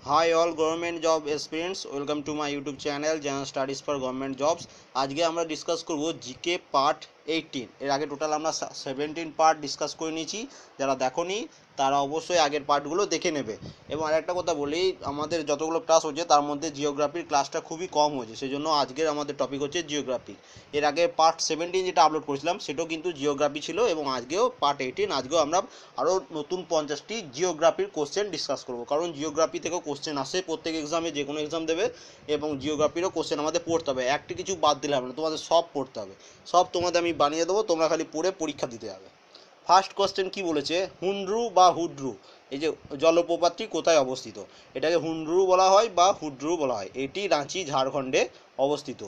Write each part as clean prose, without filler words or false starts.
Hi all government job aspirants, welcome to my YouTube channel General Studies for Government Jobs। আজকে আমরা discuss করব GK part 18। এর আগে total আমরা 17 part discuss করে নিয়েছি। যারা দেখোনি তারা অবশ্যই আগের পার্টগুলো দেখে নেবে। এবং আরেকটা কথা বলি, আমাদের যতগুলো ক্লাস হচ্ছে তার মধ্যে জিওগ্রাফির ক্লাসটা খুবই কম হয়েছে, সেই জন্য আজকের আমাদের টপিক হচ্ছে জিওগ্রাফি। এর আগে পার্ট 17 যেটা আপলোড করেছিলাম সেটাও কিন্তু জিওগ্রাফি ছিল, এবং আজকেও পার্ট 18। আজকেও আমরা আরও নতুন 50টি জিওগ্রাফির কোশ্চেন ডিসকাস করব, কারণ জিওগ্রাফি থেকেও কোশ্চেন আসে প্রত্যেক এক্সামে, যে কোনো এক্সাম দেবে, এবং জিওগ্রাফিরও কোশ্চেন আমাদের পড়তে হবে। একটি কিছু বাদ দিলে হবে না, তোমাদের সব পড়তে হবে। সব তোমাদের আমি বানিয়ে দেবো, তোমরা খালি পড়ে পরীক্ষা দিতে হবে। ফার্স্ট কোশ্চেন কি বলেছে, হুন্ড্রু বা হুড্রু, এই যে জলপ্রপাতটি কোথায় অবস্থিত? এটাকে হুন্ড্রু বলা হয় বা হুড্রু বলা হয়। এটি রাঁচি, ঝাড়খণ্ডে অবস্থিত।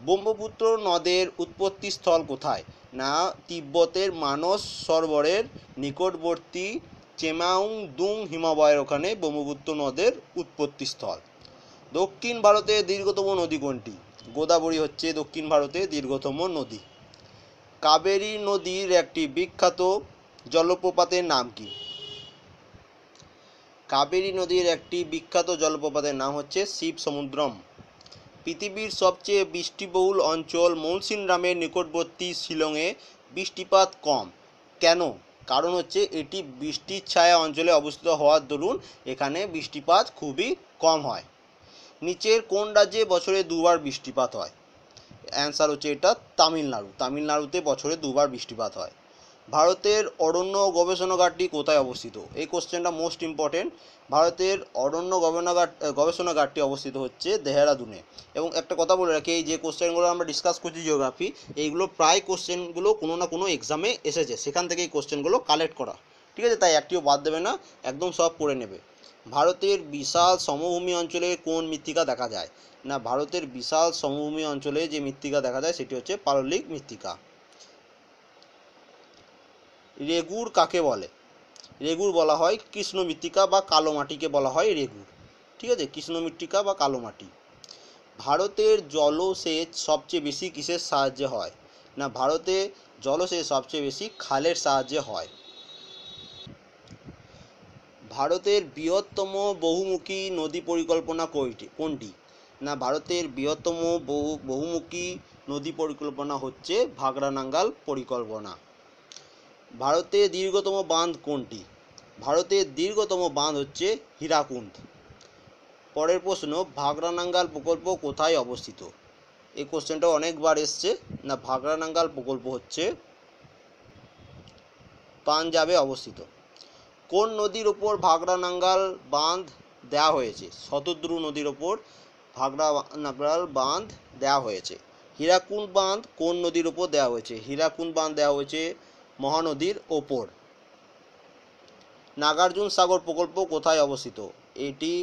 ব্রহ্মপুত্র নদের উৎপত্তি স্থল কোথায়? না তিব্বতের মানস সরোবরের নিকটবর্তী চেমাউংদুং হিমালয়ের ওখানে ব্রহ্মপুত্র নদের উৎপত্তি স্থল। দক্ষিণ ভারতের দীর্ঘতম নদী কোনটি? গোদাবরী হচ্ছে দক্ষিণ ভারতের দীর্ঘতম নদী। কাবেরী নদীর একটি বিখ্যাত জলপ্রপাতের নাম কি? কাবেরী নদীর একটি বিখ্যাত জলপ্রপাতের নাম হচ্ছে শিবসমুদ্রম। পৃথিবীর সবচেয়ে বৃষ্টিবহুল অঞ্চল মৌসিনরামের নিকটবর্তী শিলংয়ে বৃষ্টিপাত কম কেন? কারণ হচ্ছে এটি বৃষ্টির ছায়া অঞ্চলে অবস্থিত হওয়ার দরুন এখানে বৃষ্টিপাত খুবই কম হয়। নিচের কোন রাজ্যে বছরে দুবার বৃষ্টিপাত হয়? অ্যান্সার হচ্ছে এটা তামিলনাড়ু। তামিলনাড়ুতে বছরে দুবার বৃষ্টিপাত হয়। ভারতের অরণ্য গবেষণাগারটি কোথায় অবস্থিত? এই কোশ্চেনটা মোস্ট ইম্পর্টেন্ট। ভারতের অরণ্য গবেষণাগারটি অবস্থিত হচ্ছে দেহরাদুনে। এবং একটা কথা বলে রাখি, এই যে কোশ্চেনগুলো আমরা ডিসকাস করছি জিওগ্রাফি, এইগুলো প্রায় কোশ্চেনগুলো কোনো না কোনো এক্সামে এসেছে, সেখান থেকে এই কোশ্চেনগুলো কালেক্ট করা। ঠিক আছে, তাই একটিও বাদ দেবে না, একদম সব পড়ে নেবে। ভারতের বিশাল সমভূমি অঞ্চলে কোন মৃত্তিকা দেখা যায়? না ভারতের বিশাল সমভূমি অঞ্চলে যে মৃত্তিকা দেখা যায় সেটি হচ্ছে পাললিক মৃত্তিকা। রেগুর কাকে বলে? রেগুর বলা হয় কৃষ্ণ মৃত্তিকা বা কালো মাটিকে বলা হয় রেগুর। ঠিক আছে, কৃষ্ণ মৃত্তিকা বা কালো মাটি। ভারতের জলসেচ সবচেয়ে বেশি কিসের সাহায্যে হয়? না ভারতে জলসেচ সবচেয়ে বেশি খালের সাহায্যে হয়। ভারতের বৃহত্তম বহুমুখী নদী পরিকল্পনা কোনটি? না ভারতের বৃহত্তম বহুমুখী নদী পরিকল্পনা হচ্ছে ভাগড়া-নাঙ্গাল পরিকল্পনা। ভারতের দীর্ঘতম বাঁধ কোনটি? ভারতের দীর্ঘতম বাঁধ হচ্ছে হীরাকুন্দ। পরের প্রশ্ন, ভাগড়া-নাঙ্গাল প্রকল্প কোথায় অবস্থিত? এই কোশ্চেনটা অনেকবার এসছে। না ভাগড়া-নাঙ্গাল প্রকল্প হচ্ছে পাঞ্জাবে অবস্থিত। কোন নদীর ওপর ভাগড়া-নাঙ্গাল বাঁধ দেওয়া হয়েছে? শতদ্রু নদীর ওপর ভাগড়া-নাঙ্গাল বাঁধ দেওয়া হয়েছে। হীরাকুন্দ বাঁধ কোন নদীর ওপর দেওয়া হয়েছে? হীরাকুন্দ বাঁধ দেওয়া হয়েছে মহানদীর ওপর। নাগার্জুন সাগর প্রকল্প কোথায় অবস্থিত? এটি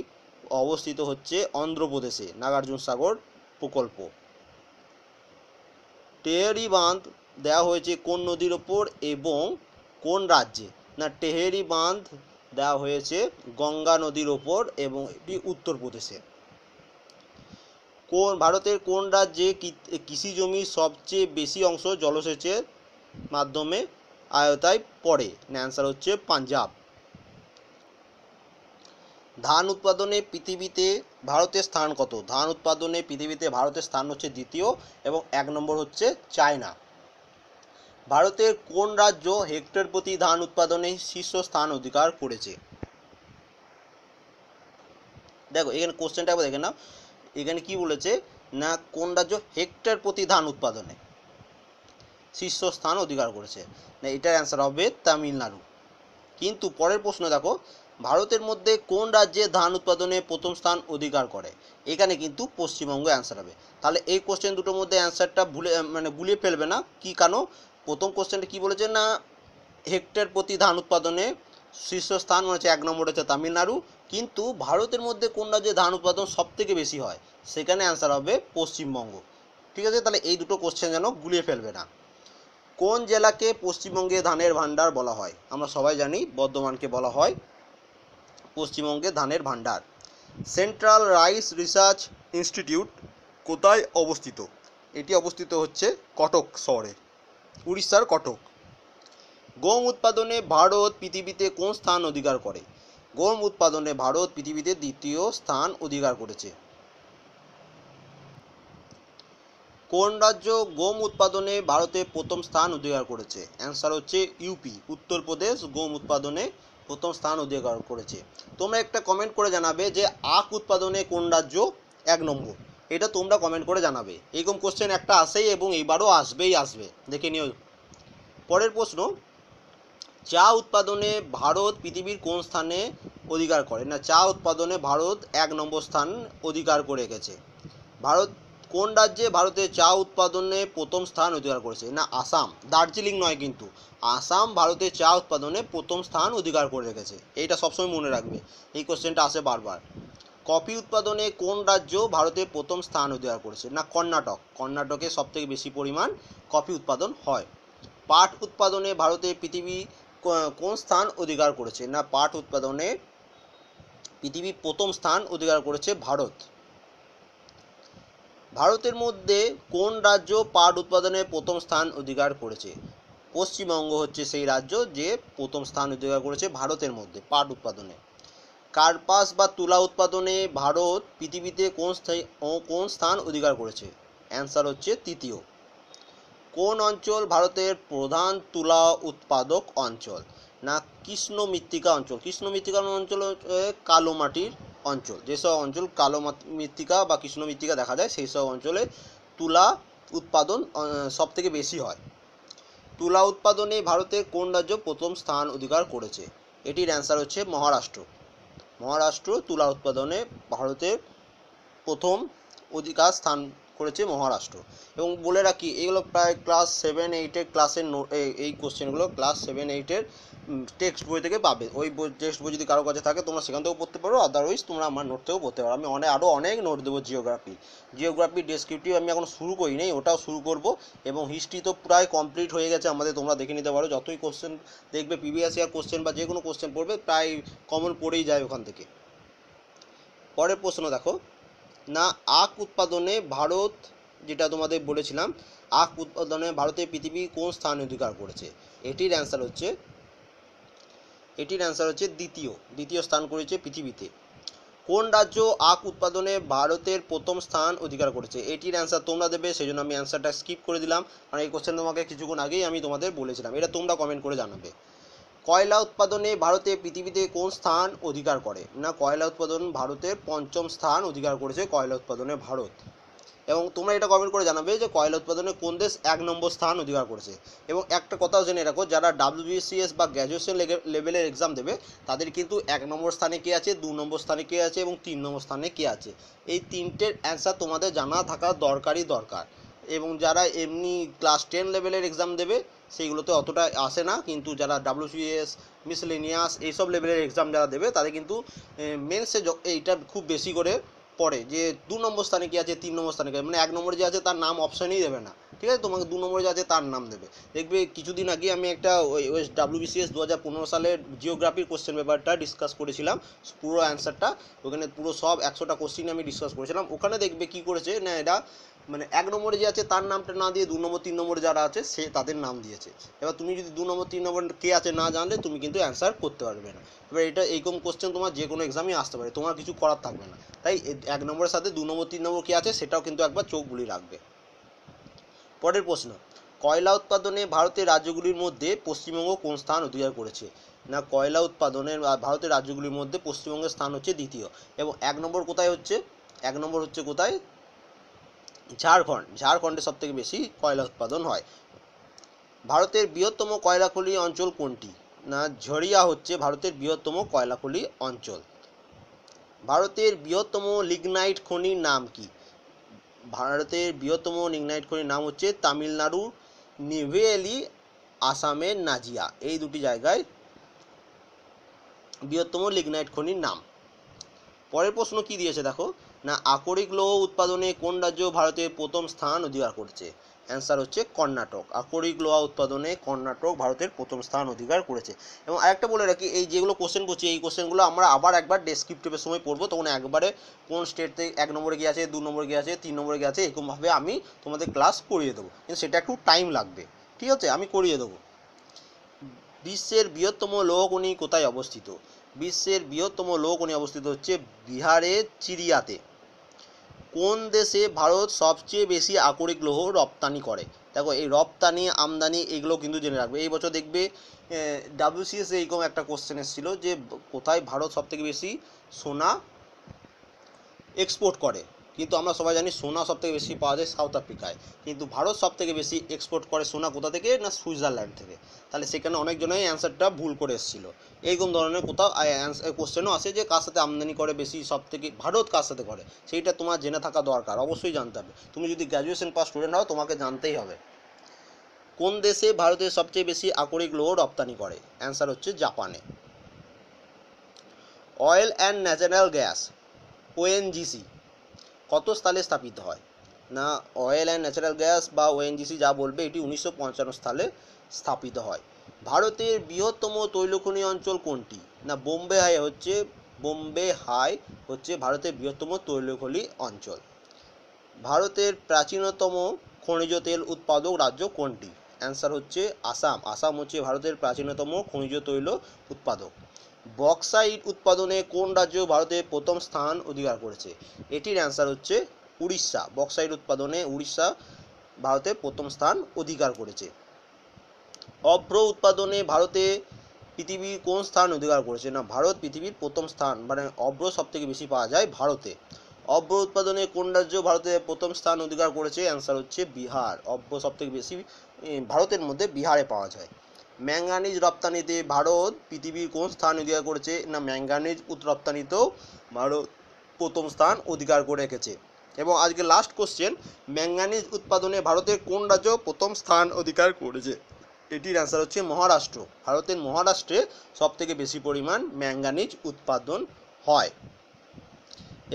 অবস্থিত হচ্ছে অন্ধ্রপ্রদেশে, নাগার্জুন সাগর প্রকল্প। টেহরি বাঁধ দেওয়া হয়েছে কোন নদীর ওপর এবং কোন রাজ্যে? না টেহরি বাঁধ দেওয়া হয়েছে গঙ্গা নদীর ওপর, এবং এটি উত্তরপ্রদেশে। ভারতের কোন রাজ্যে কৃষি জমির সবচেয়ে বেশি অংশ জলসেচের মাধ্যমে আয়তায় পড়ে? অ্যান্সার হচ্ছে পাঞ্জাব। ধান উৎপাদনে পৃথিবীতে ভারতের স্থান কত? ধান উৎপাদনে পৃথিবীতে ভারতের স্থান হচ্ছে দ্বিতীয়, এবং 1 নম্বর হচ্ছে চায়না। ভারতের কোন রাজ্য হেক্টর প্রতি ধান উৎপাদনে শীর্ষস্থান অধিকার করেছে? দেখো এখানে কোশ্চেনটা একবার দেখে নাও, এখানে কি বলেছে না কোন রাজ্য হেক্টর প্রতি ধান উৎপাদনে শীর্ষস্থান অধিকার করেছে? না এটার অ্যান্সার হবে তামিলনাড়ু। কিন্তু পরের প্রশ্ন দেখো, ভারতের মধ্যে কোন রাজ্যে ধান উৎপাদনে প্রথম স্থান অধিকার করে? এখানে কিন্তু পশ্চিমবঙ্গ অ্যান্সার হবে। তাহলে এই কোশ্চেন দুটোর মধ্যে অ্যান্সারটা গুলিয়ে ফেলবে না। কি কারণ? প্রথম কোশ্চেনটা কি বলেছে না হেক্টর প্রতি ধান উৎপাদনে শীর্ষস্থান হচ্ছে 1 নম্বর হচ্ছে তামিলনাড়ু, কিন্তু ভারতের মধ্যে কোন রাজ্যে ধান উৎপাদন সব থেকে বেশি হয়? সেখানে অ্যান্সার হবে পশ্চিমবঙ্গ। ঠিক আছে, তাহলে এই দুটো কোশ্চেন যেন গুলিয়ে ফেলবে না। কোন জেলাকে পশ্চিমবঙ্গে ধানের ভান্ডার বলা হয়? আমরা সবাই জানি বর্ধমানকে বলা হয় পশ্চিমবঙ্গে ধানের ভান্ডার। সেন্ট্রাল রাইস রিসার্চ ইনস্টিটিউট কোথায় অবস্থিত? এটি অবস্থিত হচ্ছে কটক শহরে, উড়িষ্যার কটক। গম উৎপাদনে ভারত পৃথিবীতে কোন স্থান অধিকার করে? গম উৎপাদনে ভারত পৃথিবীতে দ্বিতীয় স্থান অধিকার করেছে? কোন রাজ্য গম উৎপাদনে ভারতে প্রথম স্থান অধিকার করেছে? অ্যান্সার হচ্ছে ইউপি, উত্তরপ্রদেশ গম উৎপাদনে প্রথম স্থান অধিকার করেছে। তোমরা একটা কমেন্ট করে জানাবে যে আখ উৎপাদনে কোন রাজ্য 1 নম্বর, এটা তোমরা কমেন্ট করে জানাবে। এরকম কোশ্চেন একটা আসেই এবং এইবারও আসবে, দেখে নিও। পরের প্রশ্ন, চা উৎপাদনে ভারত পৃথিবীর কোন স্থানে অধিকার করে? না, চা উৎপাদনে ভারত 1 নম্বর স্থান অধিকার করে গেছে। ভারত কোন রাজ্যে ভারতের চা উৎপাদনে প্রথম স্থান অধিকার করেছে? না, আসাম, দার্জিলিং নয় কিন্তু, আসাম ভারতের চা উৎপাদনে প্রথম স্থান অধিকার করে রেখেছে। এইটা সবসময় মনে রাখবে, এই কোশ্চেনটা আসে বারবার। কফি উৎপাদনে কোন রাজ্য ভারতে প্রথম স্থান অধিকার করেছে? না, কর্ণাটক, কর্ণাটকে সবথেকে বেশি পরিমাণ কফি উৎপাদন হয়। পাট উৎপাদনে ভারতে পৃথিবী কোন স্থান অধিকার করেছে? না, পাট উৎপাদনে পৃথিবী প্রথম স্থান অধিকার করেছে ভারত। ভারতের মধ্যে কোন রাজ্য পাট উৎপাদনে প্রথম স্থান অধিকার করেছে? পশ্চিমবঙ্গ হচ্ছে সেই রাজ্য যে প্রথম স্থান অধিকার করেছে ভারতের মধ্যে পাট উৎপাদনে। কার্পাস বা তুলা উৎপাদনে ভারত পৃথিবীতে কোন স্থান অধিকার করেছে? অ্যান্সার হচ্ছে তৃতীয়। কোন অঞ্চল ভারতের প্রধান তুলা উৎপাদক অঞ্চল? না, কৃষ্ণ মৃত্তিকা অঞ্চল। কৃষ্ণ মৃত্তিকা অঞ্চল হচ্ছে কালো মাটির অঞ্চল, যেসব অঞ্চল কালো মৃত্তিকা বা কৃষ্ণ মৃত্তিকা দেখা যায় সেই সব অঞ্চলে তুলা উৎপাদন সব থেকে বেশি হয়। তুলা উৎপাদনে ভারতের কোন রাজ্য প্রথম স্থান অধিকার করেছে? এটির অ্যান্সার হচ্ছে মহারাষ্ট্র। মহারাষ্ট্র তুলা উৎপাদনে ভারতের প্রথম অধিকার স্থান করেছে মহারাষ্ট্র। এবং বলে রাখি, এগুলো প্রায় ক্লাস 7-8-এর ক্লাসের এই কোশ্চেনগুলো ক্লাস 7-8-এর টেক্সট বই থেকে পাবে। ওই টেক্সট বই যদি কারো কাছে থাকে তোমরা সেখান থেকেও পড়তে পারো, আদারওয়াইজ তোমরা আমার নোট থেকেও পড়তে পারো। আমি আরও অনেক নোট দেবো জিওগ্রাফি ডেসক্রিপটিভ আমি এখন শুরু করি নাই, ওটাও শুরু করব। এবং হিস্ট্রি তো প্রায় কমপ্লিট হয়ে গেছে আমাদের, তোমরা দেখে নিতে পারো। যতই কোশ্চেন দেখবে প্রিভিয়াস ইয়ার কোশ্চেন বা যে কোনো কোশ্চেন পড়বে প্রায় কমন পড়েই যায় ওখান থেকে। পরের প্রশ্ন দেখো, না আখ উৎপাদনে ভারত, যেটা তোমাদের বলেছিলাম, আখ উৎপাদনে ভারতে পৃথিবী কোন স্থান অধিকার করেছে? এটির অ্যান্সার হচ্ছে দ্বিতীয় স্থান করেছে পৃথিবীতে। কোন রাজ্য আখ উৎপাদনে ভারতের প্রথম স্থান অধিকার করেছে? এটির অ্যান্সার তোমরা দেবে, সেই জন্য আমি অ্যান্সারটা স্কিপ করে দিলাম, কারণ এই কোশ্চেন তোমাকে কিছুক্ষণ আগেই আমি তোমাদের বলেছিলাম। এটা তোমরা কমেন্ট করে জানাবে। কয়লা উৎপাদনে ভারতে পৃথিবীতে কোন স্থান অধিকার করে? না, কয়লা উৎপাদন ভারতের 5ম স্থান অধিকার করেছে কয়লা উৎপাদনে ভারত। এবং তোমরা এটা কমেন্ট করে জানাবে যে কয়লা উৎপাদনে কোন দেশ 1 নম্বর স্থান অধিকার করেছে। এবং একটা কথাও জেনে রাখো, যারা WBCS বা গ্র্যাজুয়েশন লেভেলের এক্সাম দেবে তাদের কিন্তু 1 নম্বর স্থানে কে আছে, 2 নম্বর স্থানে কে আছে এবং 3 নম্বর স্থানে কে আছে, এই তিনটের অ্যান্সার তোমাদের জানা থাকা দরকার। এবং যারা এমনি ক্লাস 10 লেভেলের এক্সাম দেবে সেইগুলোতে অতটা আসে না, কিন্তু যারা WBCS মিসলেনিয়াস এইসব লেভেলের এক্সাম যারা দেবে তাদের কিন্তু মেন্সে এইটা খুব বেশি করে পড়ে, যে 2 নম্বর স্থানে কি আছে, 3 নম্বর স্থানে কি আছে, মানে 1 নম্বরে যে আছে তার নাম অপশানই দেবে না, ঠিক আছে, তোমাকে 2 নম্বরে যে আছে তার নাম দেবে। দেখবে কিছুদিন আগে আমি একটা WBCS 2015 সালের জিওগ্রাফির কোশ্চেন পেপারটা ডিসকাস করেছিলাম, পুরো অ্যান্সারটা ওখানে পুরো সব 100টা কোশ্চেন আমি ডিসকাস করেছিলাম। ওখানে দেখবে কি করেছে না, এটা মানে 1 নম্বরে যে আছে তার নামটা না দিয়ে 2 নম্বর 3 নম্বরে যারা আছে সে তাদের নাম দিয়েছে। এবার তুমি যদি 2 নম্বর 3 নম্বর কে আছে না জানলে তুমি কিন্তু অ্যান্সার করতে পারবে না। এবার এটা এইরকম কোশ্চেন তোমার যে কোনো এক্সামে আসতে পারে, তোমার কিছু করার থাকবে না। তাই 1 নম্বরের সাথে 2 নম্বর 3 নম্বর কে আছে সেটাও কিন্তু একবার চোখ বুলিয়ে রাখবে। পরের প্রশ্ন, কয়লা উৎপাদনে ভারতের রাজ্যগুলির মধ্যে পশ্চিমবঙ্গ কোন স্থান অধিকার করেছে? না, কয়লা উৎপাদনের ভারতের রাজ্যগুলির মধ্যে পশ্চিমবঙ্গের স্থান হচ্ছে দ্বিতীয়। এবং 1 নম্বর কোথায় হচ্ছে? 1 নম্বর হচ্ছে কোথায়? ঝাড়খণ্ডে সব থেকে বেশি কয়লা উৎপাদন হয়। ভারতের বৃহত্তম কয়লা খনি অঞ্চল কোনটি? না, ঝরিয়া হচ্ছে ভারতের বৃহত্তম কয়লা খনি অঞ্চল। ভারতের বৃহত্তম লিগনাইট খনির নাম কি? ভারতের বৃহত্তম লিগনাইট খনির নাম হচ্ছে তামিলনাড়ুর নেভেলি, আসামের নাজিয়া, এই দুটি জায়গায় বৃহত্তম লিগনাইট খনির নাম। পরের প্রশ্ন কি দিয়েছে দেখো, না আকরিক লৌহ উৎপাদনে কোন রাজ্য ভারতের প্রথম স্থান অধিকার করেছে? অ্যান্সার হচ্ছে কর্ণাটক। আকরিক লৌহ উৎপাদনে কর্ণাটক ভারতের প্রথম স্থান অধিকার করেছে। এবং আরেকটা বলে রাখি, এই যেগুলো কোশ্চেন করছি এই কোশ্চেনগুলো আমরা আবার একবার ডেসক্রিপটিভের সময় পড়বো, তখন একবারে কোন স্টেট থেকে 1 নম্বরে গিয়ে আছে, 2 নম্বরে গিয়ে আছে, 3 নম্বরে গিয়ে আছে, এরকমভাবে আমি তোমাদের ক্লাস করিয়ে দেবো, কিন্তু সেটা একটু টাইম লাগবে, ঠিক আছে, আমি করিয়ে দেবো। বিশ্বের বৃহত্তম লৌহ খনি কোথায় অবস্থিত? বিশ্বের বৃহত্তম লৌহখনি অবস্থিত হচ্ছে বিহারের চিরিয়াতে। কোন দেশে ভারত সবচেয়ে বেশি আকরিক লৌহ রপ্তানি করে? দেখো এই রপ্তানি আমদানি এগুলো কিন্তু জেনে রাখবে। এই বছর দেখবে WCS এইরকম একটা কোশ্চেন এসেছিল যে কোথায় ভারত সবথেকে বেশি সোনা এক্সপোর্ট করে, কিন্তু আমরা সবাই জানি সোনা সবথেকে বেশি পাওয়া যায় সাউথ আফ্রিকায়, কিন্তু ভারত সবথেকে বেশি এক্সপোর্ট করে সোনা কোথা থেকে না সুইজারল্যান্ড থেকে। তাহলে সেখানে অনেকজনই অ্যান্সারটা ভুল করে এসেছিলো। এইরকম ধরনের কোথাও কোশ্চেনও আসে যে কার সাথে আমদানি করে বেশি সবথেকে, ভারত কার সাথে করে, সেইটা তোমার জেনে থাকা দরকার, অবশ্যই জানতে হবে। তুমি যদি গ্র্যাজুয়েশন পাস স্টুডেন্ট হও তোমাকে জানতেই হবে। কোন দেশে ভারতের সবচেয়ে বেশি আকরিক লৌহ রপ্তানি করে? অ্যান্সার হচ্ছে জাপানে। Oil and natural gas ONGC কত সালে স্থাপিত হয়? না অয়েল অ্যান্ড ন্যাচারাল গ্যাস বা ONGC যা বলবে এটি 1955 সালে স্থাপিত হয়। ভারতের বৃহত্তম তৈলখনি অঞ্চল কোনটি? না বোম্বে হাই হচ্ছে ভারতের বৃহত্তম তৈলখনি অঞ্চল। ভারতের প্রাচীনতম খনিজ তেল উৎপাদক রাজ্য কোনটি? অ্যান্সার হচ্ছে আসাম। আসাম হচ্ছে ভারতের প্রাচীনতম খনিজ তৈল উৎপাদক। বক্সাইট উৎপাদনে কোন রাজ্য ভারতে প্রথম স্থান অধিকার করেছে? এটির অ্যান্সার হচ্ছে উড়িষ্যা। বক্সাইট উৎপাদনে উড়িষ্যা ভারতে প্রথম স্থান অধিকার করেছে। অভ্র উৎপাদনে ভারতে পৃথিবীর কোন স্থান অধিকার করেছে? না ভারত পৃথিবীর প্রথম স্থান, মানে অভ্র সব থেকে বেশি পাওয়া যায় ভারতে। অভ্র উৎপাদনে কোন রাজ্য ভারতে প্রথম স্থান অধিকার করেছে? অ্যান্সার হচ্ছে বিহার। অভ্র সব থেকে বেশি ভারতের মধ্যে বিহারে পাওয়া যায়। ম্যাঙ্গানিজ রপ্তানিতে ভারত পৃথিবীর কোন স্থান অধিকার করেছে? না ম্যাঙ্গানিজ রপ্তানিতেও ভারত প্রথম স্থান অধিকার করে রেখেছে। এবং আজকে লাস্ট কোশ্চেন, ম্যাঙ্গানিজ উৎপাদনে ভারতের কোন রাজ্য প্রথম স্থান অধিকার করেছে? এটির অ্যান্সার হচ্ছে মহারাষ্ট্র। ভারতের মহারাষ্ট্রে সব থেকে বেশি পরিমাণ ম্যাঙ্গানিজ উৎপাদন হয়।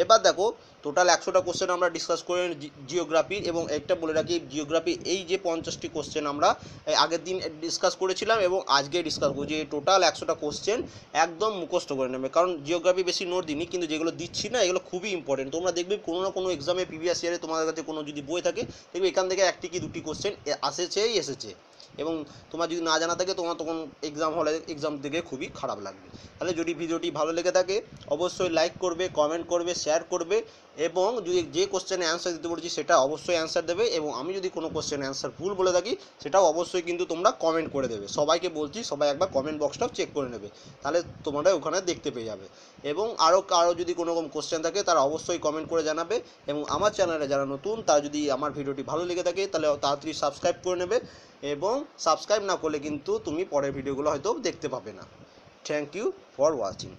এবার দেখো টোটাল 100টা কোশ্চেন আমরা ডিসকাস করে জিওগ্রাফির, এবং একটা বলে রাখি জিওগ্রাফি এই যে 50টি কোশ্চেন আমরা আগের দিন ডিসকাস করেছিলাম এবং আজকে ডিসকাস করছি, এই টোটাল 100টা কোশ্চেন একদম মুখস্থ করে নেবে। কারণ জিওগ্রাফি বেশি নোট দিইনি, কিন্তু যেগুলো দিচ্ছি না এগুলো খুবই ইম্পর্টেন্ট। তোমরা দেখবে কোনো না কোনো এক্সামে প্রিভিয়াস ইয়ারে তোমাদের কাছে কোনো যদি বই থাকে দেখবে এখান থেকে একটি কি দুটি কোশ্চেন এসেছে, এবং তোমার যদি না জানা থাকে তোমার তখন এক্সাম হলে এক্সাম দিকে খুবই খারাপ লাগবে। তাহলে যদি ভিডিওটি ভালো লেগে থাকে অবশ্যই লাইক করবে, কমেন্ট করবে, শেয়ার করবে, এবং যদি যে কোশ্চেনে অ্যান্সার দিতে বলেছি সেটা অবশ্যই অ্যান্সার দেবে, এবং আমি যদি কোনো কোশ্চেনে অ্যান্সার ভুল বলে থাকি সেটাও অবশ্যই কিন্তু তোমরা কমেন্ট করে দেবে। সবাইকে বলছি সবাই একবার কমেন্ট বক্সটাও চেক করে নেবে, তাহলে তোমরা ওখানে দেখতে পেয়ে যাবে। এবং আরও যদি কোনো রকম কোশ্চেন থাকে তারা অবশ্যই কমেন্ট করে জানাবে, এবং আমার চ্যানেলে যারা নতুন তারা যদি আমার ভিডিওটি ভালো লেগে থাকে তাহলে তাড়াতাড়ি সাবস্ক্রাইব করে নেবে, এবং সাবস্ক্রাইব না করলে কিন্তু তুমি পরের ভিডিওগুলো হয়তো দেখতে পাবে না। Thank you for watching.